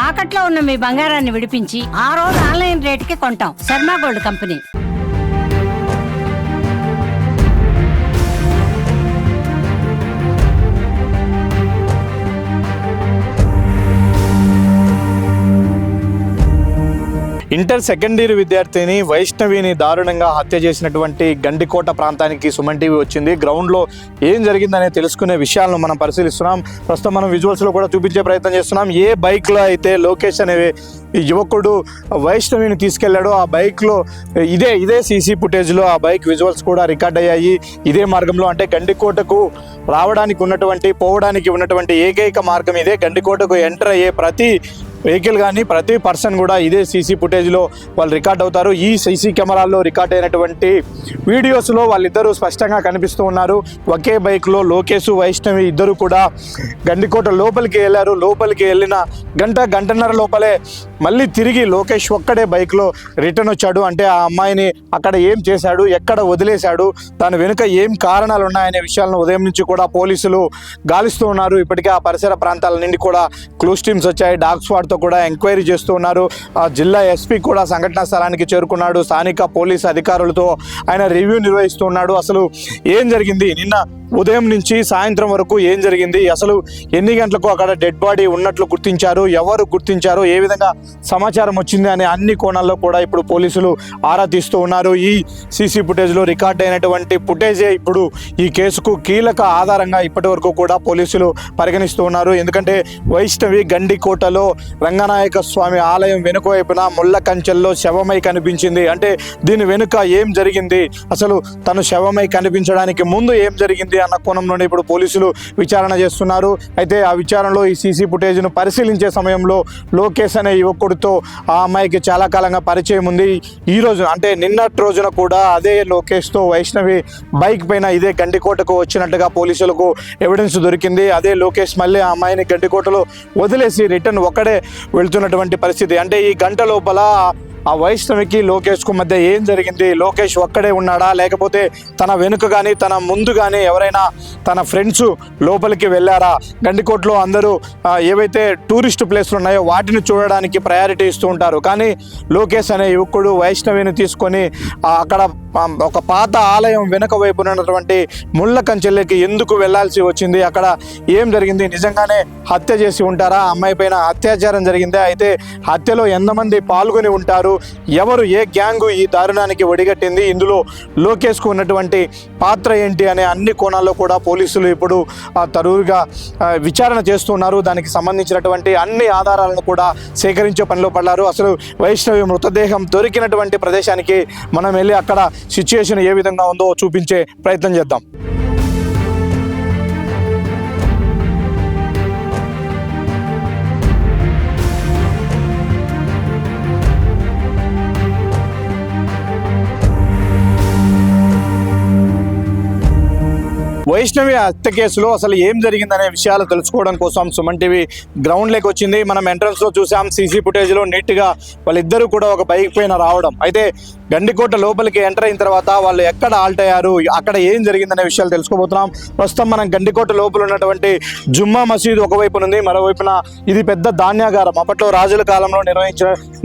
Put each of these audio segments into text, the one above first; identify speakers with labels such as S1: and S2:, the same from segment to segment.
S1: తాకట్లో ఉన్న మీ బంగారాన్ని విడిపించి ఆ రోజు ఆన్లైన్ రేటుకి కొంటాం. Sharma gold company.
S2: Inter second year విద్యార్థిని వైష్ణవిని దారుణంగా హత్య చేసినటువంటి గండికోట ప్రాంతానికి సుమన్ టీవీ వచ్చింది. గ్రౌండ్లో ఏం జరిగిందనే తెలుసుకునే విషయాలను మనం పరిశీలిస్తున్నాం. ప్రస్తుతం మనం విజువల్స్లో కూడా చూపించే ప్రయత్నం చేస్తున్నాం. ఏ బైక్లో అయితే లోకేష్ అనే యువకుడు వైష్ణవిని తీసుకెళ్లాడో ఆ బైక్లో ఇదే సీసీ ఫుటేజ్లో ఆ బైక్ విజువల్స్ కూడా రికార్డ్ అయ్యాయి. ఇదే మార్గంలో అంటే గండికోటకు రావడానికి పోవడానికి ఉన్నటువంటి ఏకైక మార్గం ఇదే. గండికోటకు ఎంటర్ అయ్యే ప్రతి వెహికల్ కానీ ప్రతి పర్సన్ కూడా ఇదే సీసీ ఫుటేజ్లో వాళ్ళు రికార్డ్ అవుతారు. ఈ సీసీ కెమెరాల్లో రికార్డ్ అయినటువంటి వీడియోస్లో వాళ్ళిద్దరూ స్పష్టంగా కనిపిస్తూ ఉన్నారు. ఒకే బైక్లో లోకేష్ వైష్ణవి ఇద్దరు కూడా గండికోట లోపలికి వెళ్ళారు. లోపలికి వెళ్ళిన గంటన్నర లోపలే మళ్ళీ తిరిగి లోకేష్ ఒక్కడే బైక్లో రిటర్న్ వచ్చాడు. అంటే ఆ అమ్మాయిని అక్కడ ఏం చేశాడు, ఎక్కడ వదిలేశాడు, దాని వెనుక ఏం కారణాలు ఉన్నాయనే విషయాలను ఉదయం నుంచి కూడా పోలీసులు గాలిస్తూ ఉన్నారు. ఇప్పటికే ఆ పరిసర ప్రాంతాల నుండి కూడా క్లూస్ టీమ్స్ వచ్చాయి. డాగ్ స్క్వాడ్తో కూడా ఎంక్వైరీ చేస్తూ ఉన్నారు. ఆ జిల్లా ఎస్పీ కూడా సంఘటనా స్థలానికి చేరుకున్నాడు. స్థానిక పోలీసు అధికారులతో ఆయన రివ్యూ నిర్వహిస్తున్నాడు. అసలు ఏం జరిగింది, నిన్న ఉదయం నుంచి సాయంత్రం వరకు ఏం జరిగింది, అసలు ఎన్ని గంటలకు అక్కడ డెడ్ బాడీ ఉన్నట్లు గుర్తించారు, ఎవరు గుర్తించారు, ఏ విధంగా సమాచారం వచ్చింది అనే అన్ని కోణాల్లో కూడా ఇప్పుడు పోలీసులు ఆరా తీస్తూ ఉన్నారు. ఈ సీసీ ఫుటేజ్లో రికార్డ్ అయినటువంటి ఫుటేజే ఇప్పుడు ఈ కేసుకు కీలక ఆధారంగా ఇప్పటి వరకు కూడా పోలీసులు పరిగణిస్తూ ఉన్నారు. ఎందుకంటే వైష్ణవి గండికోటలో రంగనాయక స్వామి ఆలయం వెనుక వైపున ముళ్ళ కంచెల్లో శవమై కనిపించింది. అంటే దీని వెనుక ఏం జరిగింది, అసలు తను శవమై కనిపించడానికి ముందు ఏం జరిగింది అన్న కోణంలోనే ఇప్పుడు పోలీసులు విచారణ చేస్తున్నారు. అయితే ఆ విచారణలో ఈ సీసీ ఫుటేజ్ను పరిశీలించే సమయంలో లోకేష్ అనే యువకుడితో ఆ అమ్మాయికి చాలా కాలంగా పరిచయం ఉంది. ఈ రోజు అంటే నిన్నటి రోజున కూడా అదే లోకేష్తో వైష్ణవి బైక్ పైన ఇదే గండికోటకు వచ్చినట్టుగా పోలీసులకు ఎవిడెన్స్ దొరికింది. అదే లోకేష్ మళ్ళీ ఆ అమ్మాయిని గండికోటలో వదిలేసి రిటర్న్ ఒక్కడే వెళ్తున్నటువంటి పరిస్థితి. అంటే ఈ గంట లోపల ఆ వైష్ణవికి లోకేష్కు మధ్య ఏం జరిగింది, లోకేష్ ఒక్కడే ఉన్నాడా, లేకపోతే తన వెనుక కానీ తన ముందు కానీ ఎవరైనా తన ఫ్రెండ్స్ లోపలికి వెళ్ళారా? గండికోటలో అందరూ ఏవైతే టూరిస్ట్ ప్లేస్లు ఉన్నాయో వాటిని చూడడానికి ప్రయారిటీ ఇస్తూ ఉంటారు. కానీ లోకేష్ అనే యువకుడు వైష్ణవిని తీసుకొని అక్కడ ఒక పాత ఆలయం వెనుక వైపు ఉన్నటువంటి ముళ్ళ కంచెల్లోకి ఎందుకు వెళ్లాల్సి వచ్చింది, అక్కడ ఏం జరిగింది, నిజంగానే హత్య చేసి ఉంటారా, అమ్మాయి పైన అత్యాచారం జరిగిందే, అయితే హత్యలో ఎంతమంది పాల్గొని ఉంటారు, ఎవరు ఏ గ్యాంగు ఈ దారుణానికి ఒడిగట్టింది, ఇందులో లోకేష్కు ఉన్నటువంటి పాత్ర ఏంటి అనే అన్ని కోణాల్లో కూడా పోలీసులు ఇప్పుడు తరువుగా విచారణ చేస్తున్నారు. దానికి సంబంధించినటువంటి అన్ని ఆధారాలను కూడా సేకరించే పనిలో పడ్డారు. అసలు వైష్ణవి మృతదేహం దొరికినటువంటి ప్రదేశానికి మనం వెళ్ళి అక్కడ సిచ్యుయేషన్ ఏ విధంగా ఉందో చూపించే ప్రయత్నం చేద్దాం. వైష్ణవి హత్య కేసులో అసలు ఏం జరిగిందనే విషయాలు తెలుసుకోవడం కోసం సుమన్ టీవీ గ్రౌండ్లోకి వచ్చింది. మనం ఎంట్రన్స్లో చూసాం సీసీ ఫుటేజ్లో నీట్గా వాళ్ళిద్దరూ కూడా ఒక బైక్ పైన రావడం. అయితే గండికోట లోపలికి ఎంటర్ అయిన తర్వాత వాళ్ళు ఎక్కడ ఆల్ట్ అయ్యారు, అక్కడ ఏం జరిగిందనే విషయాలు తెలుసుకోబోతున్నాం. ప్రస్తుతం మనం గండికోట లోపల ఉన్నటువంటి జుమ్మా మసీదు ఒకవైపు ఉంది, మరోవైపున ఇది పెద్ద ధాన్యాగారం, అప్పట్లో రాజుల కాలంలో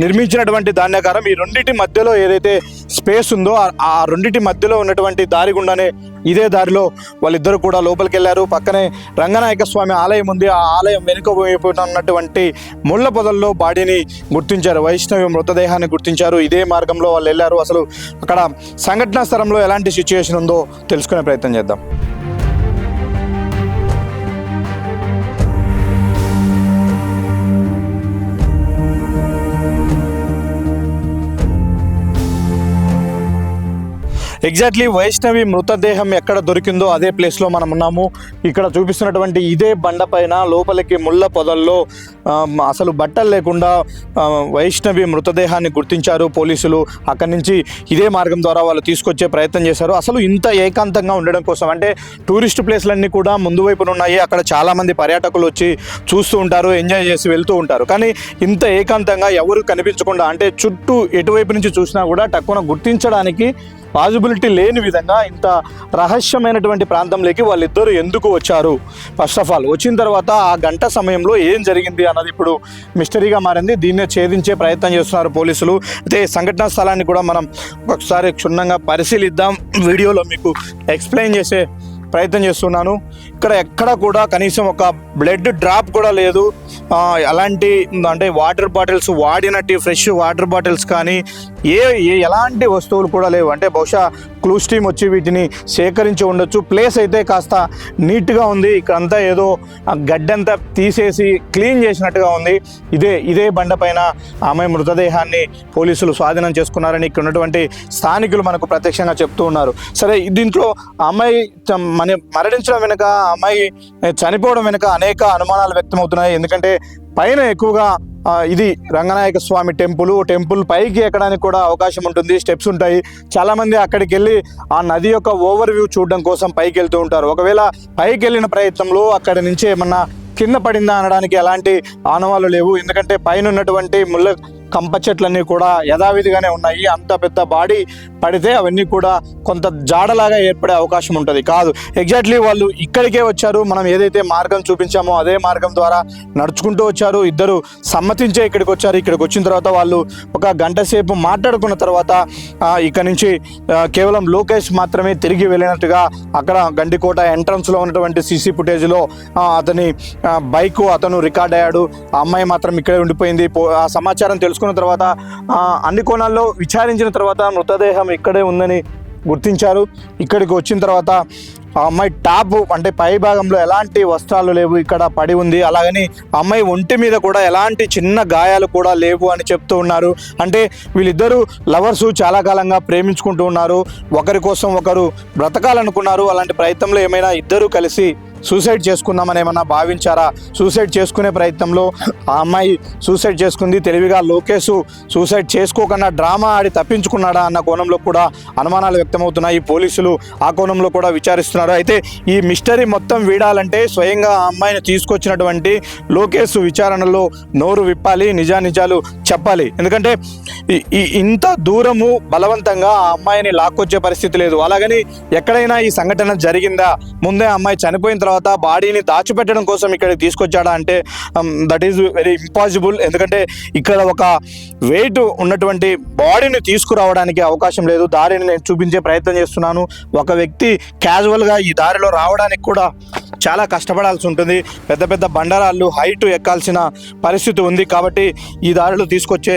S2: నిర్మించినటువంటి ధాన్యాగారం. ఈ రెండింటి మధ్యలో ఏదైతే స్పేస్ ఉందో ఆ రెండింటి మధ్యలో ఉన్నటువంటి దారి గుండానే ఇదే దారిలో వాళ్ళిద్దరు కూడా లోపలికి వెళ్ళారు. పక్కనే రంగనాయక స్వామి ఆలయం ఉంది. ఆ ఆలయం వెనుక వైపు ఉన్నటువంటి ముళ్ళ పొదల్లో బాడీని గుర్తించారు, వైష్ణవి మృతదేహాన్ని గుర్తించారు. ఇదే మార్గంలో వాళ్ళు వెళ్ళారు. అసలు అక్కడ సంఘటనా స్థలంలో ఎలాంటి సిచ్యుయేషన్ ఉందో తెలుసుకునే ప్రయత్నం చేద్దాం. ఎగ్జాక్ట్లీ వైష్ణవి మృతదేహం ఎక్కడ దొరికిందో అదే ప్లేస్లో మనం ఉన్నాము. ఇక్కడ చూపిస్తున్నటువంటి ఇదే బండపైన లోపలికి ముళ్ళ పొదల్లో అసలు బట్టలు లేకుండా వైష్ణవి మృతదేహాన్ని గుర్తించారు పోలీసులు. అక్కడి నుంచి ఇదే మార్గం ద్వారా వాళ్ళు తీసుకొచ్చే ప్రయత్నం చేశారు. అసలు ఇంత ఏకాంతంగా ఉండడం కోసం, అంటే టూరిస్ట్ ప్లేస్లన్నీ కూడా ముందు వైపున ఉన్నాయి, అక్కడ చాలామంది పర్యాటకులు వచ్చి చూస్తూ ఉంటారు, ఎంజాయ్ చేసి వెళ్తూ ఉంటారు. కానీ ఇంత ఏకాంతంగా ఎవరు కనిపించకుండా, అంటే చుట్టూ ఎటువైపు నుంచి చూసినా కూడా టక్కున గుర్తించడానికి పాజిబిలిటీ లేని విధంగా ఇంత రహస్యమైనటువంటి ప్రాంతంలోకి వాళ్ళిద్దరూ ఎందుకు వచ్చారు? ఫస్ట్ ఆఫ్ ఆల్ వచ్చిన తర్వాత ఆ గంట సమయంలో ఏం జరిగింది అన్నది ఇప్పుడు మిస్టరీగా మారింది. దీన్నే ఛేదించే ప్రయత్నం చేస్తున్నారు పోలీసులు. అయితే సంఘటనా స్థలాన్ని కూడా మనం ఒకసారి క్షుణ్ణంగా పరిశీలిద్దాం. వీడియోలో మీకు ఎక్స్ప్లెయిన్ చేసే ప్రయత్నం చేస్తున్నాను. ఇక్కడ ఎక్కడ కూడా కనీసం ఒక బ్లడ్ డ్రాప్ కూడా లేదు. అలాంటి అంటే వాటర్ బాటిల్స్ వాడినట్టు ఫ్రెష్ వాటర్ బాటిల్స్ కానీ ఎలాంటి వస్తువులు కూడా లేవు. అంటే బహుశా క్లూస్ టీమ్ వచ్చి వీటిని సేకరించి ఉండొచ్చు. ప్లేస్ అయితే కాస్త నీట్గా ఉంది. ఇక్కడంతా ఏదో గడ్డంతా తీసేసి క్లీన్ చేసినట్టుగా ఉంది. ఇదే బండపైన ఆమె మృతదేహాన్ని పోలీసులు స్వాధీనం చేసుకున్నారని ఇక్కడ ఉన్నటువంటి స్థానికులు మనకు ప్రత్యక్షంగా చెప్తూ ఉన్నారు. సరే, దీంట్లో అమ్మాయి మరణించడం వెనుక, అమ్మాయి చనిపోవడం వెనుక అనేక అనుమానాలు వ్యక్తమవుతున్నాయి. ఎందుకంటే పైన ఎక్కువగా ఇది రంగనాయక స్వామి టెంపుల్ పైకి ఎక్కడానికి కూడా అవకాశం ఉంటుంది, స్టెప్స్ ఉంటాయి. చాలామంది అక్కడికి వెళ్ళి ఆ నది యొక్క ఓవర్ వ్యూ చూడడం కోసం పైకి వెళ్తూ ఉంటారు. ఒకవేళ పైకి వెళ్ళిన ప్రయత్నంలో అక్కడి నుంచి ఏమన్నా కింద పడిందా అనడానికి ఎలాంటి ఆనవాళ్ళు లేవు. ఎందుకంటే పైన ఉన్నటువంటి ముళ్ళ కంప చెట్లన్నీ కూడా యథావిధిగానే ఉన్నాయి. అంత పెద్ద బాడీ పడితే అవన్నీ కూడా కొంత జాడలాగా ఏర్పడే అవకాశం ఉంటుంది. కాదు, ఎగ్జాక్ట్లీ వాళ్ళు ఇక్కడికే వచ్చారు. మనం ఏదైతే మార్గం చూపించామో అదే మార్గం ద్వారా నడుచుకుంటూ వచ్చారు. ఇద్దరు సమ్మతించే ఇక్కడికి వచ్చారు. ఇక్కడికి వచ్చిన తర్వాత వాళ్ళు ఒక గంట సేపు మాట్లాడుకున్న తర్వాత ఇక్కడ నుంచి కేవలం లోకేష్ మాత్రమే తిరిగి వెళ్ళినట్టుగా అక్కడ గండికోట ఎంట్రన్స్లో ఉన్నటువంటి సీసీ ఫుటేజ్లో అతని బైక్ అతను రికార్డ్ అయ్యాడు. ఆ అమ్మాయి మాత్రం ఇక్కడే ఉండిపోయింది. ఆ సమాచారం తెలుసుకున్న తర్వాత అన్ని కోణాల్లో విచారించిన తర్వాత మృతదేహం ఇక్కడే ఉందని గుర్తించారు. ఇక్కడికి వచ్చిన తర్వాత ఆ అమ్మాయి టాప్ అంటే పై భాగంలో ఎలాంటి వస్త్రాలు లేవు, ఇక్కడ పడి ఉంది. అలాగని అమ్మాయి ఒంటి మీద కూడా ఎలాంటి చిన్న గాయాలు కూడా లేవు అని చెప్తూ ఉన్నారు. అంటే వీళ్ళిద్దరూ లవర్సు చాలా కాలంగా ప్రేమించుకుంటూ ఉన్నారు. ఒకరి కోసం ఒకరు బ్రతకాలనుకున్నారు. అలాంటి ప్రయత్నంలో ఏమైనా ఇద్దరూ కలిసి సూసైడ్ చేసుకుందామని ఏమన్నా భావించారా? సూసైడ్ చేసుకునే ప్రయత్నంలో ఆ అమ్మాయి సూసైడ్ చేసుకుంది. తెలివిగా లోకేష్ సూసైడ్ చేసుకోకుండా డ్రామా ఆడి తప్పించుకున్నాడా అన్న కోణంలో కూడా అనుమానాలు వ్యక్తమవుతున్నాయి. పోలీసులు ఆ కోణంలో కూడా విచారిస్తున్నారు. అయితే ఈ మిస్టరీ మొత్తం వీడాలంటే స్వయంగా ఆ అమ్మాయిని తీసుకొచ్చినటువంటి లోకేష్ విచారణలో నోరు విప్పాలి, నిజానిజాలు చెప్పాలి. ఎందుకంటే ఇంత దూరము బలవంతంగా ఆ అమ్మాయిని లాక్కొచ్చే పరిస్థితి లేదు. అలాగని ఎక్కడైనా ఈ సంఘటన జరిగిందా, ముందే ఆ అమ్మాయి చనిపోయిన తర్వాత బాడీని దాచిపెట్టడం కోసం ఇక్కడికి తీసుకొచ్చాడా అంటే దట్ ఈజ్ వెరీ ఇంపాసిబుల్. ఎందుకంటే ఇక్కడ ఒక వెయిట్ ఉన్నటువంటి బాడీని తీసుకురావడానికి అవకాశం లేదు. దారిని నేను చూపించే ప్రయత్నం చేస్తున్నాను. ఒక వ్యక్తి క్యాజువల్గా ఈ దారిలో రావడానికి కూడా చాలా కష్టపడాల్సి ఉంటుంది. పెద్ద పెద్ద బండరాళ్ళు హైట్ ఎక్కాల్సిన పరిస్థితి ఉంది. కాబట్టి ఈ దారిలో తీసుకొచ్చే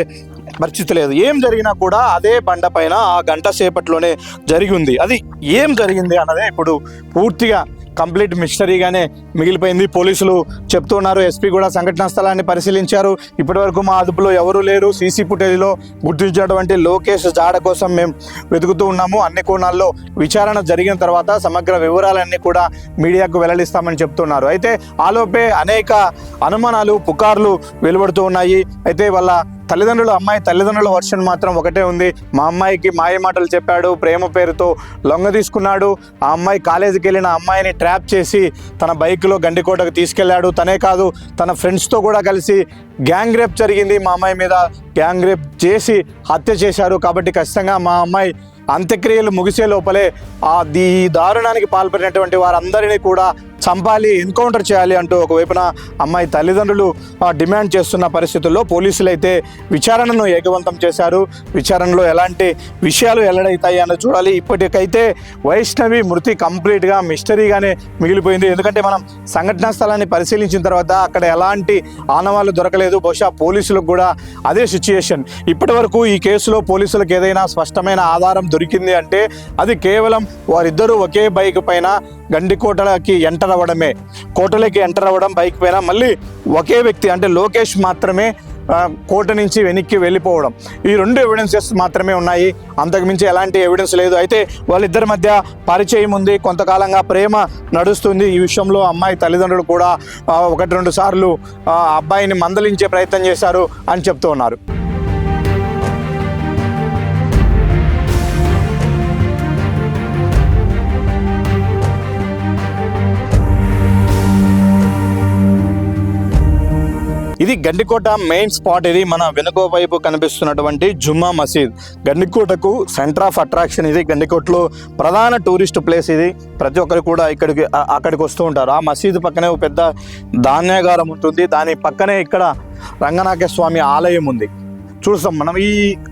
S2: పరిస్థితి లేదు. ఏం జరిగినా కూడా అదే బండ పైన ఆ గంట సేపట్లోనే జరిగి ఉంది. అది ఏం జరిగింది అన్నదే ఇప్పుడు పూర్తిగా కంప్లీట్ మిస్టరీగానే మిగిలిపోయింది. పోలీసులు చెప్తున్నారు. ఎస్పీ కూడా సంఘటనా స్థలాన్ని పరిశీలించారు. ఇప్పటివరకు మా అదుపులో ఎవరూ లేరు. సీసీ ఫుటేజ్లో గుర్తించినటువంటి లోకేష్ జాడ కోసం మేము వెతుకుతూ ఉన్నాము. అన్ని కోణాల్లో విచారణ జరిగిన తర్వాత సమగ్ర వివరాలన్నీ కూడా మీడియాకు వెల్లడిస్తామని చెప్తున్నారు. అయితే ఆలోపే అనేక అనుమానాలు, పుకార్లు వెలువడుతూ ఉన్నాయి. అయితే వాళ్ళ అమ్మాయి తల్లిదండ్రుల వర్షన్ మాత్రం ఒకటే ఉంది. మా అమ్మాయికి మాయ మాటలు చెప్పాడు, ప్రేమ పేరుతో లొంగ తీసుకున్నాడు. ఆ అమ్మాయి కాలేజీకి వెళ్ళిన అమ్మాయిని ట్రాప్ చేసి తన బైక్లో గండికోటకు తీసుకెళ్లాడు. తనే కాదు, తన ఫ్రెండ్స్తో కూడా కలిసి గ్యాంగ్ రేప్ జరిగింది. మా అమ్మాయి మీద గ్యాంగ్ రేప్ చేసి హత్య చేశారు. కాబట్టి ఖచ్చితంగా మా అమ్మాయి అంత్యక్రియలు ముగిసే లోపలే ఈ దారుణానికి పాల్పడినటువంటి వారందరినీ కూడా చంపాలి, ఎన్కౌంటర్ చేయాలి అంటూ ఒకవైపున అమ్మాయి తల్లిదండ్రులు డిమాండ్ చేస్తున్న పరిస్థితుల్లో పోలీసులు అయితే విచారణను ఏకవంతం చేశారు. విచారణలో ఎలాంటి విషయాలు వెల్లడవుతాయి అన్నది చూడాలి. ఇప్పటికైతే వైష్ణవి మృతి కంప్లీట్గా మిస్టరీగానే మిగిలిపోయింది. ఎందుకంటే మనం సంఘటనా స్థలాన్ని పరిశీలించిన తర్వాత అక్కడ ఎలాంటి ఆనవాళ్ళు దొరకలేదు. బహుశా పోలీసులకు కూడా అదే సిచ్యుయేషన్. ఇప్పటి వరకు ఈ కేసులో పోలీసులకు ఏదైనా స్పష్టమైన ఆధారం దొరికింది అంటే అది కేవలం వారిద్దరూ ఒకే బైక్ పైన గండికోటలకి ఎంటర్ అవ్వడమే. కోటలోకి ఎంటర్ అవ్వడం బైక్ పైన, మళ్ళీ ఒకే వ్యక్తి అంటే లోకేష్ మాత్రమే కోట నుంచి వెనక్కి వెళ్ళిపోవడం. ఈ రెండు ఎవిడెన్సెస్ మాత్రమే ఉన్నాయి. అంతకుమించి ఎలాంటి ఎవిడెన్స్ లేదు. అయితే వాళ్ళిద్దరి మధ్య పరిచయం ఉంది, కొంతకాలంగా ప్రేమ నడుస్తుంది. ఈ విషయంలో అమ్మాయి తల్లిదండ్రులు కూడా 1-2 సార్లు అబ్బాయిని మందలించే ప్రయత్నం చేశారు అని చెప్తూ ఉన్నారు. ఇది గండికోట మెయిన్ స్పాట్. ఇది మన వెనుక వైపు కనిపిస్తున్నటువంటి జుమ్మా మసీద్. గండికోటకు సెంటర్ ఆఫ్ అట్రాక్షన్ ఇది. గండికోటలో ప్రధాన టూరిస్ట్ ప్లేస్ ఇది. ప్రతి ఒక్కరు కూడా అక్కడికి వస్తూ ఉంటారు. ఆ మసీదు పక్కనే ఒక పెద్ద ధాన్యాగారం ఉంటుంది. దాని పక్కనే ఇక్కడ రంగనాయక స్వామి ఆలయం ఉంది. చూస్తాం మనం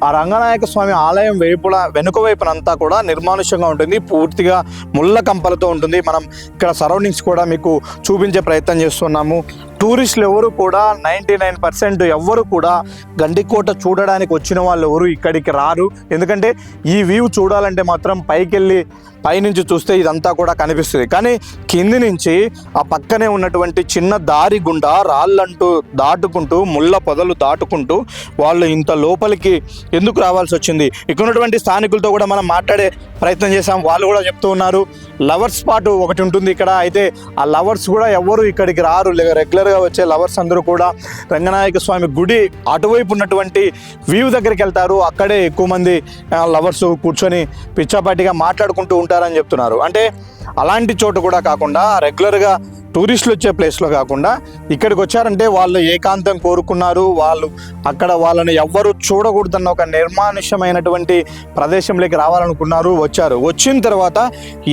S2: ఆ రంగనాయక స్వామి ఆలయం వెనుక వైపునంతా కూడా నిర్మానుష్యంగా ఉంటుంది. పూర్తిగా ముళ్ళ కంపలతో ఉంటుంది. మనం ఇక్కడ సరౌండింగ్స్ కూడా మీకు చూపించే ప్రయత్నం చేస్తున్నాము. టూరిస్టులు ఎవరు కూడా 99% ఎవ్వరు కూడా గండికోట చూడడానికి వచ్చిన వాళ్ళు ఎవరు ఇక్కడికి రారు. ఎందుకంటే ఈ వ్యూ చూడాలంటే మాత్రం పైనుంచి చూస్తే ఇదంతా కూడా కనిపిస్తుంది. కానీ కింది నుంచి ఆ పక్కనే ఉన్నటువంటి చిన్న దారి గుండా రాళ్ళంటూ దాటుకుంటూ ముళ్ళ పొదలు దాటుకుంటూ వాళ్ళు ఇంత లోపలికి ఎందుకు రావాల్సి వచ్చింది? ఇక్కడ ఉన్నటువంటి స్థానికులతో కూడా మనం మాట్లాడే ప్రయత్నం చేశాం. వాళ్ళు కూడా చెప్తూ ఉన్నారు లవర్స్ స్పాట్ ఒకటి ఉంటుంది ఇక్కడ. అయితే ఆ లవర్స్ కూడా ఎవరు ఇక్కడికి రారు. రెగ్యులర్గా వచ్చే లవర్స్ అందరూ కూడా రంగనాయక స్వామి గుడి అటువైపు ఉన్నటువంటి వ్యూ దగ్గరికి వెళ్తారు. అక్కడే ఎక్కువ మంది లవర్స్ కూర్చొని పిచ్చాపాటిగా మాట్లాడుకుంటూ ఉంటారని చెప్తున్నారు. అంటే అలాంటి చోటు కూడా కాకుండా రెగ్యులర్గా టూరిస్టులు వచ్చే ప్లేస్లో కాకుండా ఇక్కడికి వచ్చారంటే వాళ్ళు ఏకాంతం కోరుకున్నారు. అక్కడ వాళ్ళని ఎవ్వరూ చూడకూడదన్న ఒక నిర్మానుష్యమైనటువంటి ప్రదేశంలోకి రావాలనుకున్నారు. వచ్చిన తర్వాత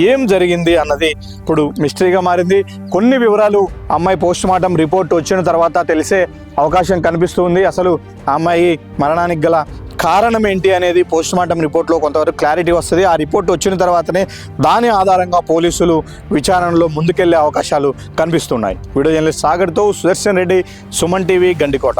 S2: ఏం జరిగింది అన్నది ఇప్పుడు మిస్టరీగా మారింది. కొన్ని వివరాలు అమ్మాయి పోస్ట్ మార్టం రిపోర్ట్ వచ్చిన తర్వాత తెలిసే అవకాశం కనిపిస్తుంది. అసలు ఆ అమ్మాయి మరణానికి గల కారణం ఏంటి అనేది పోస్ట్ మార్టం రిపోర్ట్లో కొంతవరకు క్లారిటీ వస్తుంది. ఆ రిపోర్ట్ వచ్చిన తర్వాతనే దాని ఆధారంగా పోలీసులు విచారణలో ముందుకెళ్లే అవకాశాలు కనిపిస్తున్నాయి. వీడియో జర్నలిస్ట్ సాగర్తో సుదర్శన్ రెడ్డి, సుమన్ టీవీ, గండికోట.